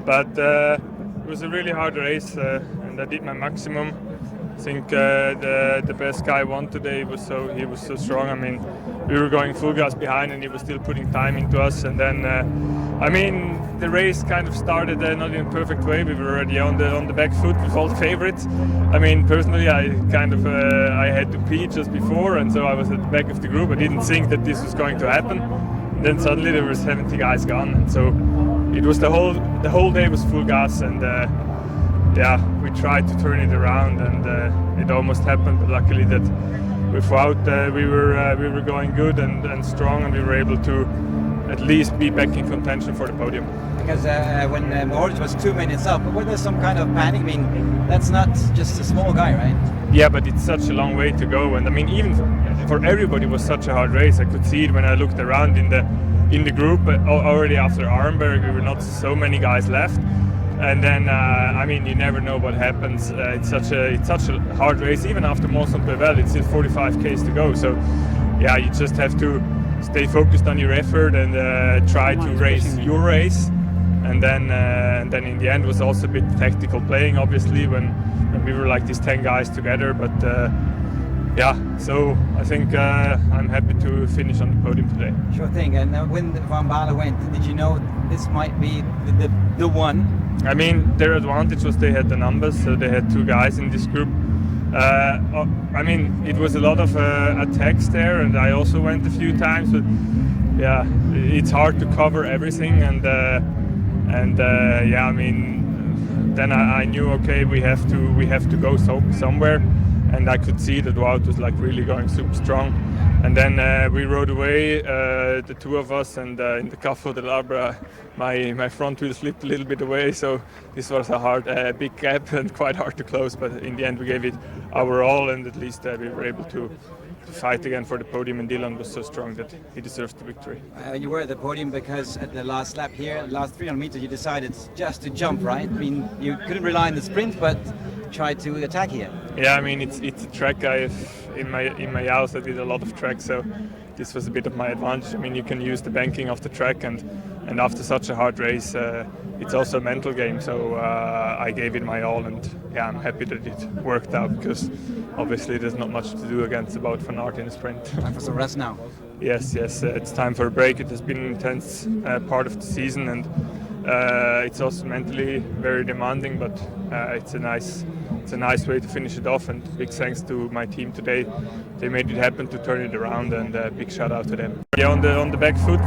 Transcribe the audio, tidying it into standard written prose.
But it was a really hard race, and I did my maximum. I think the best guy won today. He was so strong. I mean, we were going full gas behind, and he was still putting time into us. And then, I mean, the race kind of started not in a perfect way. We were already on the back foot with all the favorites. I mean, personally, I had to pee just before, and so I was at the back of the group. I didn't think that this was going to happen. And then suddenly there were 70 guys gone, and so it was the whole day was full gas, and yeah, we tried to turn it around, and it almost happened. But luckily, that without we were going good and strong, and we were able to at least be back in contention for the podium. Because when Mohoric was 2 minutes up, was there some kind of panic? I mean, that's not just a small guy, right? Yeah, but it's such a long way to go, and I mean, even for everybody, it was such a hard race. I could see it when I looked around in the group. Already after Arenberg, there were not so many guys left. And then, I mean, you never know what happens. It's such a hard race. Even after Mont-Saint-Pével, it's still 45 k's to go. So, yeah, you just have to stay focused on your effort and try to race your race. And then in the end, was also a bit tactical playing, obviously, when we were like these 10 guys together. But yeah, so I think I'm happy to finish on the podium today. Sure thing. And when Van Baarle went, did you know this might be the one? I mean, their advantage was they had the numbers, so they had 2 guys in this group. I mean, it was a lot of attacks there, and I also went a few times, but yeah, it's hard to cover everything, and yeah, I mean, then I knew, okay, we have to go somewhere, and I could see that Wout was like really going super strong. And then we rode away, the 2 of us, and in the Cafo del Arbra, my front wheel slipped a little bit away, so this was a big gap and quite hard to close, but in the end we gave it our all, and at least we were able to fight again for the podium, and Dylan was so strong that he deserves the victory. You were at the podium because at the last lap here, the last 300 meters, you decided just to jump, right? I mean, you couldn't rely on the sprint, but tried to attack here. Yeah, I mean, it's a track in my house I did a lot of track, so this was a bit of my advantage. I mean, you can use the banking of the track, and after such a hard race, it's also a mental game. So I gave it my all, and yeah, I'm happy that it worked out, because obviously there's not much to do against Wout van Aert in a sprint. Time for some rest now. Yes, it's time for a break. It has been an intense part of the season, and it's also mentally very demanding, but it's a nice way to finish it off, and big thanks to my team today. They made it happen to turn it around, and big shout out to them. Yeah, on the back foot.